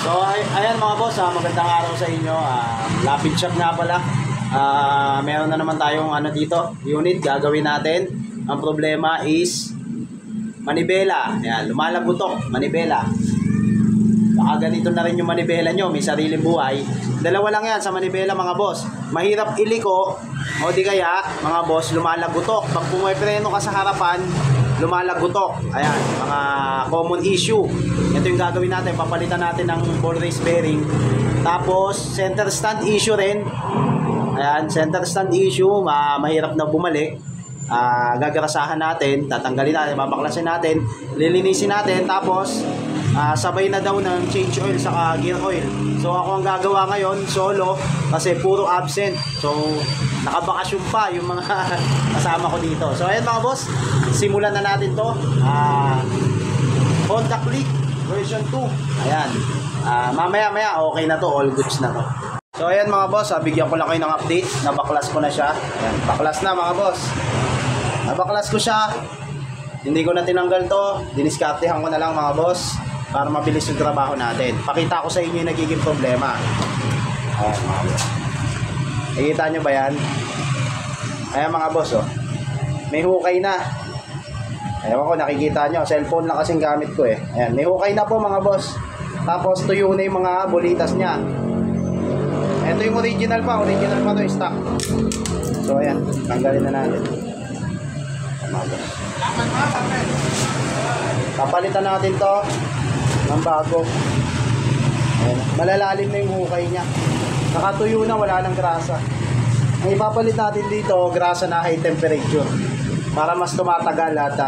So ayan mga boss, magandang araw sa inyo. Lapid shop nga pala. Meron na naman tayong dito, unit gagawin natin. Ang problema is manibela. Ayan, lumalagutok, manibela. Baka ganito na rin yung manibela nyo, may sariling buhay. Dalawa lang yan sa manibela mga boss. Mahirap iliko o di kaya mga boss lumalagutok. Pag pumipreno ka sa harapan, lumalagutok. Ayan, mga common issue. Ito yung gagawin natin, papalitan natin ng ball race bearing. Tapos center stand issue rin. Ayan, center stand issue, mahirap na bumalik. Gagarasahan natin, tatanggalin natin, babaklasin natin, lilinisin natin, tapos sabay na daw ng change oil sa gear oil. So ako ang gagawa ngayon solo kasi puro absent. So nakabakasyon pa yung mga kasama ko dito. So ayan mga boss, simulan na natin to. Honda Click version 2. Ayan, mamaya okay na to, all goods na to. So ayan mga boss, bigyan ko lang kayo ng update. Nabaklas ko na siya. Ayan, baklas na mga boss. Nabaklas ko siya. Hindi ko na tinanggal to, diniskartehan ko na lang mga boss para mabilis yung trabaho natin. Pakita ko sa inyo yung nagiging problema. Ayan mga boss, nakikita nyo ba yan? Ayan mga boss, oh, may hukay na. Ewan ko, nakikita nyo, cellphone lang kasing gamit ko eh. Ayan, may hukay na po mga boss. Tapos tuyo na yung mga bolitas nya. Ito yung original pa to, yung stock. So ayan, tanggalin na natin. Mga boss, papalitan natin to ng bago. Ayan, malalalim na yung hukay nya. Nakatuyo na, wala nang grasa. Ang ipapalit natin dito, grasa na high temperature para mas tumatagal at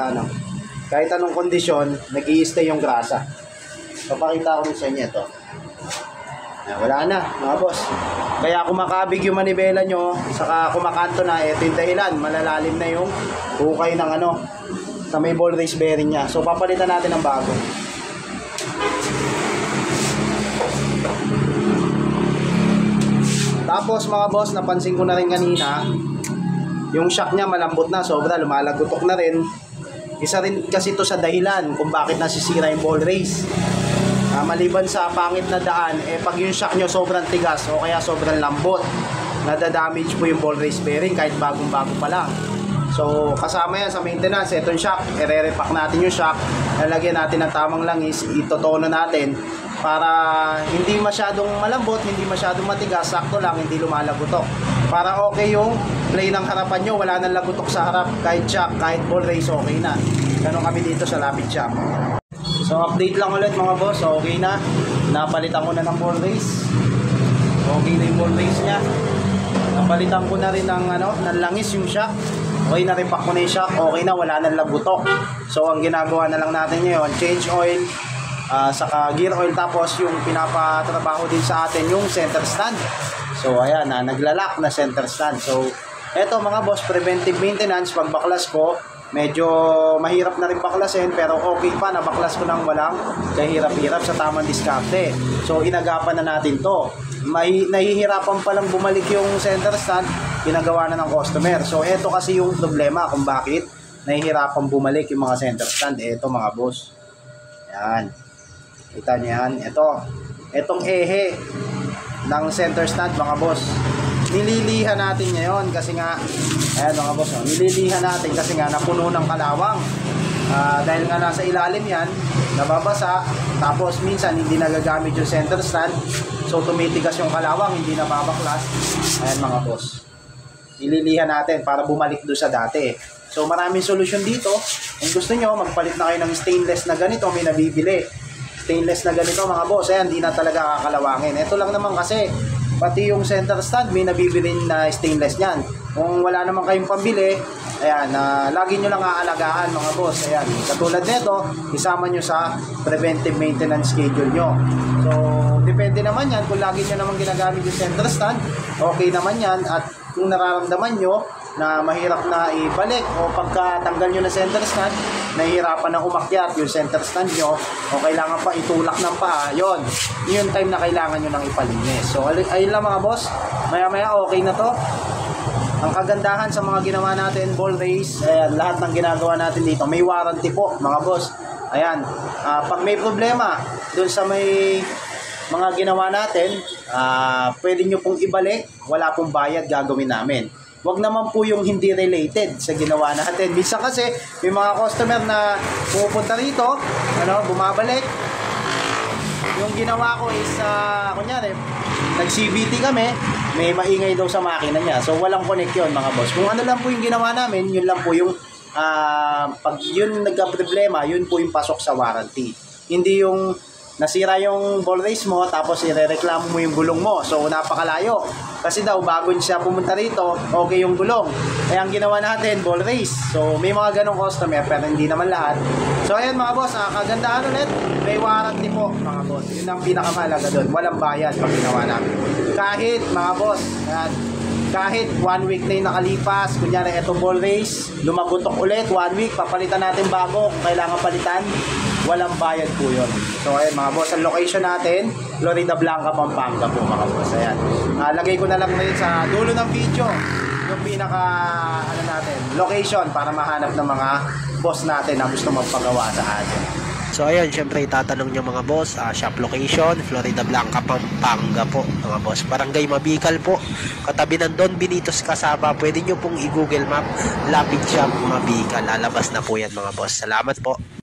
kahit anong kondisyon, nag-i-stay yung grasa. Papakita ko sa inyo ito. Ayan, wala na mga boss. Kaya kumakabig yung manibela nyo, saka kumakanto na, ito yung dahilan, malalalim na yung hukay ng sa may ball race bearing nya. So papalitan natin ng bago. Tapos mga boss, napansin ko na rin kanina, yung shock nya malambot na, sobra, lumalagutok na rin. Isa rin kasi ito sa dahilan kung bakit nasisira yung ball race. Maliban sa pangit na daan, pag yung shock nyo sobrang tigas o kaya sobrang lambot, nadadamage po yung ball race bearing kahit bagong-bago pa lang. So kasama yan sa maintenance, itong shock, i-repack natin yung shock, lalagyan natin ng tamang langis, itotono natin para hindi masyadong malambot, hindi masyadong matigas, sakto lang, hindi lumalagutok. Para okay yung play ng harapan nyo, wala nang lagutok sa harap, kahit shock, kahit ball race, okay na. Ganun kami dito sa Lapid Shop. So update lang ulit mga boss, okay na. Napalitan ko na ng ball race. Okay na yung ball race nya. Napalitan ko na rin ng ng langis yung shock. Okay na, repack ko na yung shock. Okay na, wala nang lagutok. So ang ginagawa na lang natin ngayon, change oil, saka gear oil, tapos yung pinapatrabaho din sa atin yung center stand. So ayan, naglalak na center stand. So eto mga boss, preventive maintenance. Pag baklas ko, medyo mahirap na rin baklasin, pero okay pa, nabaklas ko nang walang kahirap-hirap sa tamang diskarte. So inagapan na natin to. Nahihirapan palang bumalik yung center stand, ginagawa na ng customer. So eto kasi yung problema kung bakit nahihirapan bumalik yung mga center stand. Eto mga boss, yan, kita nyo yan. Etong ehe ng center stand mga boss, nililihan natin ngayon kasi nga, ayan mga boss, nililihan natin kasi nga napuno ng kalawang. Dahil nga nasa ilalim yan, nababasa, tapos minsan hindi nagagamit yung center stand, so tumitigas yung kalawang, hindi nababaklas. Ayan mga boss, nililihan natin para bumalik doon sa dati. So maraming solusyon dito. Kung gusto nyo, magpalit na kayo ng stainless na ganito, may nabibili stainless na ganito mga boss. Ayan, hindi na talaga kakalawangin. Ito lang naman kasi, pati yung center stand may nabibili na stainless niyan. Kung wala naman kayong pambili, ayan, lagi nyo lang aalagaan mga boss. Ayan, katulad nito, isama nyo sa preventive maintenance schedule nyo. So depende naman yan, kung lagi nyo naman ginagamit yung center stand, okay naman yan. At kung nararamdaman nyo na mahirap na ibalik o pagkatanggal nyo na center stand, nahihirapan na umakyat yung center stand nyo o kailangan pa itulak ng paa, yun yung time na kailangan nyo nang ipalinis. So ayun lang mga boss, maya maya okay na to. Ang kagandahan sa mga ginawa natin ball race, ayan, lahat ng ginagawa natin dito may warranty po mga boss. Ayan, pag may problema dun sa may mga ginawa natin, pwede nyo pong ibalik, wala pong bayad gagawin namin. Wag naman po yung hindi related sa ginawa natin. Minsan kasi may mga customer na pumupunta rito, bumabalik. Yung ginawa ko is, kunyari, nag-CVT kami, may maingay daw sa makina niya. So walang connect yun mga boss. Kung ano lang po yung ginawa namin, yun lang po yung pag yun nagka-problema, yun po yung pasok sa warranty. Hindi yung nasira yung ball race mo tapos irereklamo mo yung gulong mo. So napakalayo. Kasi daw bago siya pumunta rito, okay yung gulong. Kaya ang ginawa natin, ball race. So may mga ganong customer pero hindi naman lahat. So ayan mga boss, kagandahan ulit, may warranty po mga boss. Yun ang pinakamahalaga doon. Walang bayad pag ginawa namin. Kahit mga boss, kahit 1 week na yung nakalipas, kunyari eto ball race, lumagutok ulit, 1 week, papalitan natin bago kung kailangan palitan, walang bayad po yun. So ayun mga boss, ang location natin, Florida Blanca, Pampanga po mga boss. Ayan. Lagay ko na lang rin sa dulo ng video yung pinaka natin, location para mahanap ng mga boss natin na gusto magpagawa sa atin. So ayun, syempre itatanong niyo mga boss, shop location, Florida Blanca, Pampanga po mga boss. Barangay Mabikal po, katabi ng Don Benitos Kasaba. Pwede niyo pong i-Google Map, Lapid Shop Mabikal. Lalabas na po yan mga boss. Salamat po.